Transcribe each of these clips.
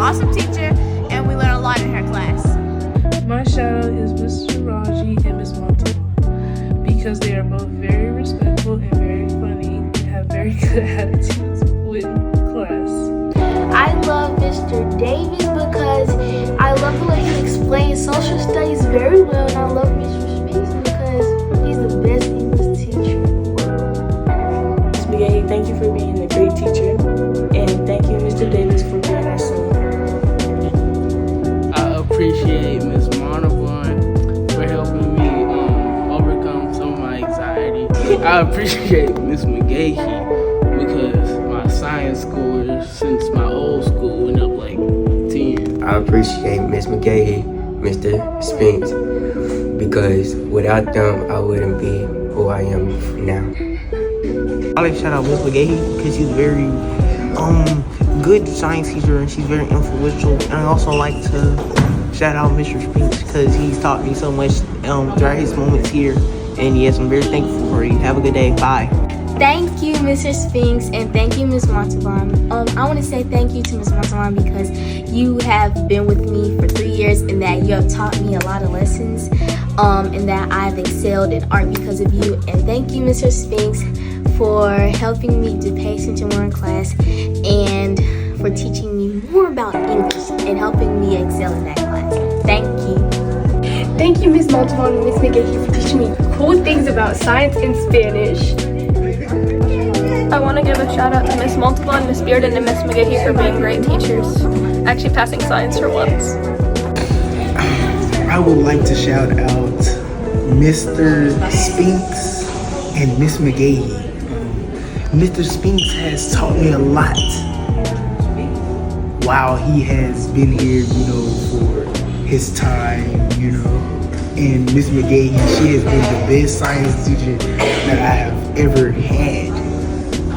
awesome teacher, and we learn a lot in her class. My shout out is Mr. Raji and Ms. Montalban because they are both very respectful and very funny and have very good attitudes with class. I love Mr. Davis because I love the way he explains social studies very well, and I love Mr. Spinks because he's the best English teacher in the world. Ms. McGahee, thank you for being a great teacher, and thank you, Mr. Davis, for being our son. I appreciate Ms. Montalban for helping me overcome some of my anxiety. I appreciate Ms. McGahee because my science scores since my old school went up like 10. I appreciate Ms. McGahee, Mr. Spinks, because without them, I wouldn't be who I am now. I like to shout out Ms. McGahee because she's very good science teacher and she's very influential. And I also like to shout out Mr. Spinks because he's taught me so much throughout his moments here. And yes, I'm very thankful for you. Have a good day. Bye. Thank you, Mr. Spinks, and thank you, Ms. Montalban. I want to say thank you to Ms. Montalban because you have been with me for 3 years and that you have taught me a lot of lessons and that I've excelled in art because of you. And thank you, Mr. Spinks, for helping me to pay attention more in class and for teaching me more about English and helping me excel in that class. Thank you. Thank you, Ms. Montalban and Ms. McGahee, for teaching me cool things about science and Spanish. I want to give a shout out to Ms. Montalban, Ms. Bearden, and Ms. McGahee for being great teachers. Actually passing science for once. I would like to shout out Mr. Spinks and Ms. McGahee. Mr. Spinks has taught me a lot while he has been here, for his time, And Ms. McGahee, she has been the best science teacher that I have ever had.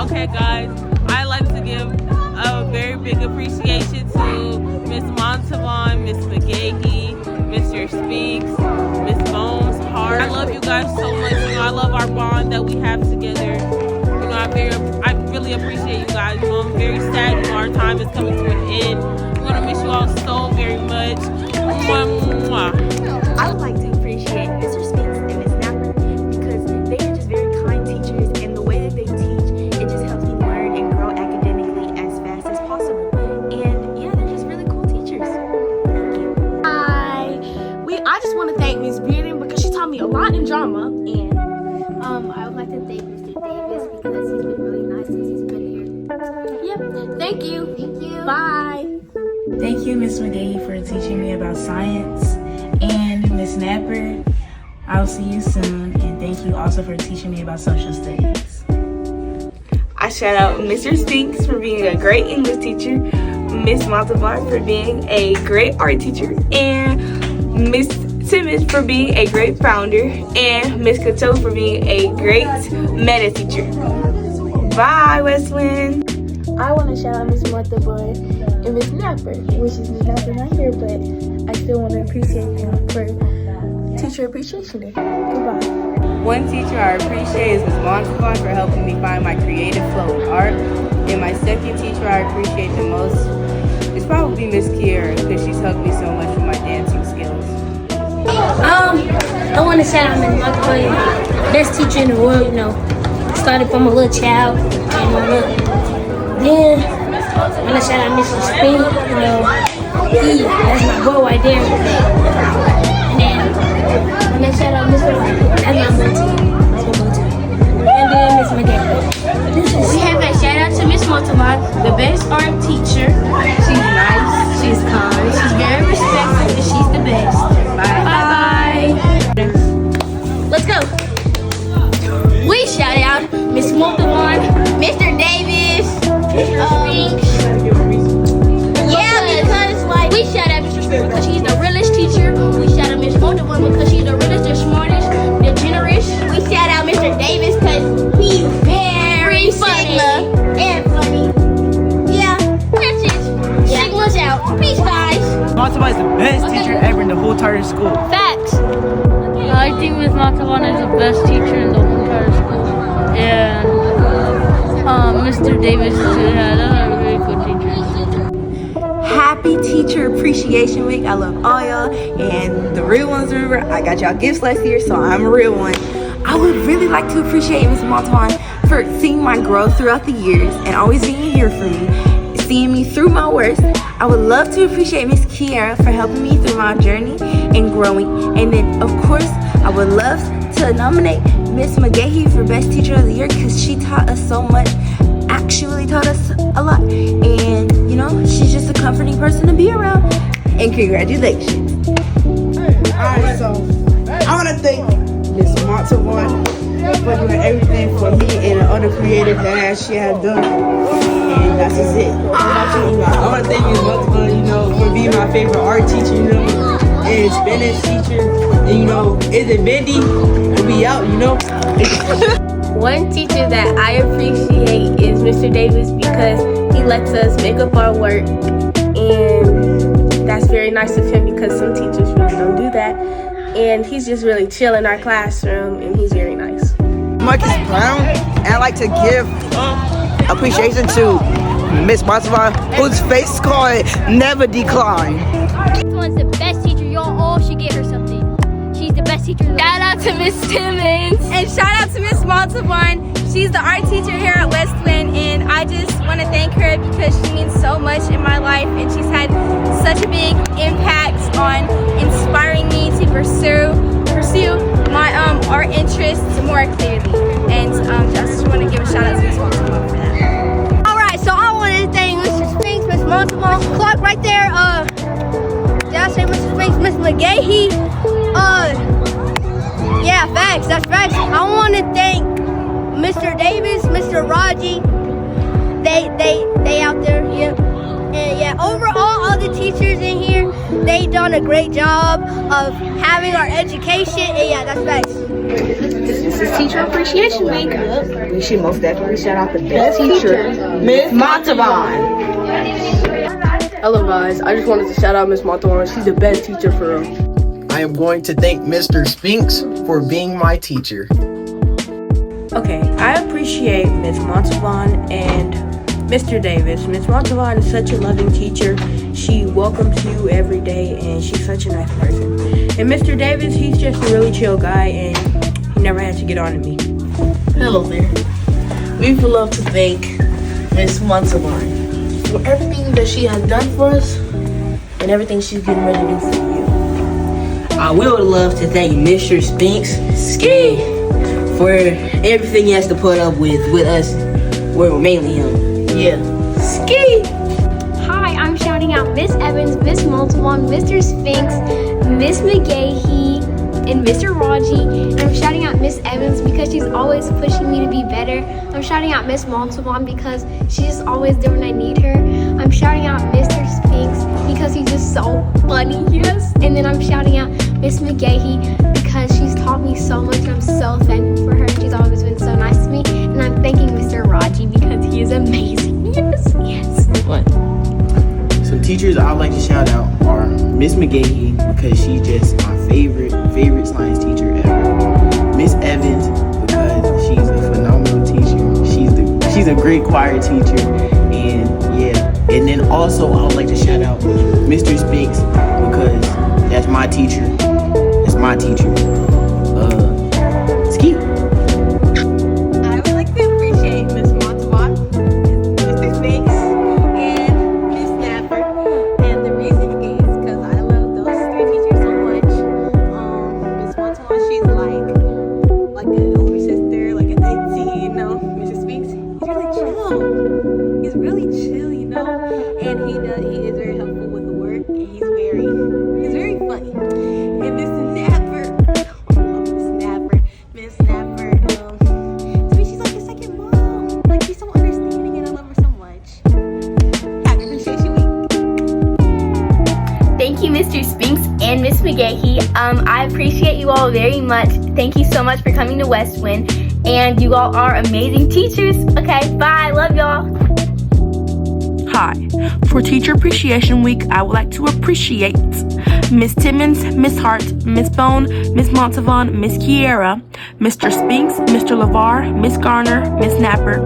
Okay, guys, I'd like to give a very big appreciation to Ms. Montalban, Ms. McGahee, Mr. Spinks, Ms. Bones, Hart. I love you guys so much. I love our bond that we have together. I really appreciate you guys. I'm very sad. Our time is coming to an end. I'm gonna miss you all so very much. Mwah. I would like to appreciate Mr. Spinks and Ms. Napper because they are just very kind teachers, and the way that they teach, it just helps me learn and grow academically as fast as possible. And yeah, they're just really cool teachers. Thank you. I just want to thank Ms. Bearden because she taught me a lot in drama. And I would like to thank Mr. Davis because he's been really nice since he's been here. Yep. Thank you. Thank you. Bye. Thank you, Ms. McGahee, for teaching me about science. And Ms. Napper, I'll see you soon. And thank you also for teaching me about social studies. I shout out Mr. Spinks for being a great English teacher, Ms. Montalban for being a great art teacher, and Ms. Simmons for being a great founder, and Ms. Cato for being a great meta teacher. Bye, Westwind. I want to shout out Ms. Montalban and Ms. Napper, which is Ms. Napper not here, but I still want to appreciate them for Teacher Appreciation Day. Goodbye. One teacher I appreciate is Ms. Montalban for helping me find my creative flow in art. And my second teacher I appreciate the most is probably Miss Kiera because she's helped me so much with my dancing skills. I want to shout out Ms. Montalban, best teacher in the world, Started from a little child, then I want to shout out Mr. Spinks, that's my boy right there. And then I want to shout out Mr. That's my go-to. And then Ms. McGahee. We have a shout out to Ms. Montalban, the best art teacher. She's nice, she's kind, she's very respectful, and she's the best. Bye. Let's go. We shout out Ms. Montalban, Mr. Davis, Mr. Spinks. Because we shout out Mr. Spinks because he's the realest teacher. We shout out Ms. Montalban because she's the realest, the smartest, the generous. We shout out Mr. Davis because he's very funny and funny. Yeah, that's it. Sigma's out. Peace, guys. Montalban is the best teacher ever in the whole entire school. Facts. I think Ms. Montalban is the best teacher in the whole entire school. And Mr. Davis had a very good teacher. happy Teacher Appreciation Week. I love all y'all, and the real ones, remember, I got y'all gifts last year, so I'm a real one. I would really like to appreciate Ms. Montalban for seeing my growth throughout the years and always being here for me, seeing me through my worst. I would love to appreciate Miss Kiara for helping me through my journey and growing. And then, of course, I would love to nominate Miss McGahee for Best Teacher of the Year because she taught us so much, actually taught us a lot. And, you know, she's just a comforting person to be around. And congratulations. Alright, so I want to thank Miss Montalban for doing everything for me and the other creative that she had done. And that's just it. I want to thank Miss Montalban, you know, for being my favorite art teacher, you know, and Spanish teacher. And, you know, is it Bendy? We'll be out, you know. One teacher that I appreciate is Mr. Davis because he lets us make up our work, and that's very nice of him because some teachers really don't do that. And he's just really chill in our classroom, and he's very nice. Marcus Brown, and I'd like to give appreciation to Miss Montalban, whose face card never declined. This one's the best teacher. Y'all all should get her something. She's the best teacher. Shout out to Miss Timmons. And shout out to Miss Montalban. She's the art teacher here at Westwind, and I just want to thank her because she means so much in my life, and she's had such a big impact on inspiring me to pursue my art interests more clearly. And I just want to give a shout out to Miss Montalban for that. All right, so I want to thank Mr. Spinks, Miss Montalban, clock right there. Did I say Mr. Spinks, Miss McGahee? Yeah, facts. That's facts. I want to thank Mr. Davis, Mr. Raji. They out there, yep. And yeah, overall, all the teachers in here, they done a great job of having our education. And yeah, that's facts. This is Teacher Appreciation Week. We should most definitely shout out the best teacher, Miss Montalban. Hello guys, I just wanted to shout out Miss Montalban. She's the best teacher for real. I am going to thank Mr. Spinks for being my teacher. Okay, I appreciate Miss Montalban and Mr. Davis. Miss Montalban is such a loving teacher. She welcomes you every day, and she's such a nice person. And Mr. Davis, he's just a really chill guy, and he never had to get on to me. Hello there. We would love to thank Miss Montalban for everything that she has done for us and everything she's getting ready to do for you. We would love to thank Mr. Spinks for everything he has to put up with us. We're mainly him. Yeah. Ski! Hi, I'm shouting out Miss Evans, Miss Montalban, Mr. Spinks, Miss McGahee, and Mr. Raji. And I'm shouting out Miss Evans because she's always pushing me to be better. I'm shouting out Miss Montalban because she's just always there when I need her. I'm shouting out Mr. Spinks because he's just so funny, yes. And then I'm shouting out Miss McGahee because she's taught me so much. I'm so thankful for her. She's always been so nice to me. And I'm thanking Mr. Raji because he is amazing. Yes, yes. What? Some teachers I'd like to shout out are Miss McGahee because she's just my favorite science teacher ever. Miss Evans because she's a phenomenal teacher. She's a great choir teacher, and yeah. And then also I would like to shout out Mr. Spinks because that's my teacher. That's my teacher. Ski. I would like to appreciate Miss Montalban, Mr. Spinks, and Miss Snapper. And the reason is because I love those three teachers so much. Miss Montalban, she's like an older sister, like an auntie, you know. Mr. Spinks, he's really chill, you know. And he is very helpful with the work, and he's very funny. And Miss Snapper, Miss Snapper, to me she's like a second mom. Like she's so understanding, and I love her so much. Happy Appreciation Week. Thank you, Mr. Spinks and Miss McGahee. I appreciate you all very much. Thank you so much for coming to Westwind, and you all are amazing teachers. Okay, bye. Love y'all. Hi. For Teacher Appreciation Week, I would like to appreciate Miss Timmons, Miss Hart, Miss Bone, Miss Montalban, Miss Kiera, Mr. Spinks, Mr. LeVar, Miss Garner, Miss Napper,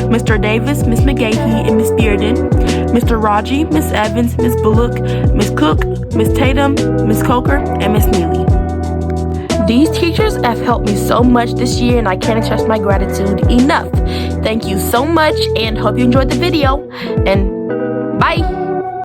Mr. Davis, Miss McGahee, and Miss Bearden, Mr. Raji, Miss Evans, Miss Bullock, Miss Cook, Miss Tatum, Miss Coker, and Miss Neely. These teachers have helped me so much this year, and I can't express my gratitude enough. Thank you so much, and hope you enjoyed the video, and bye!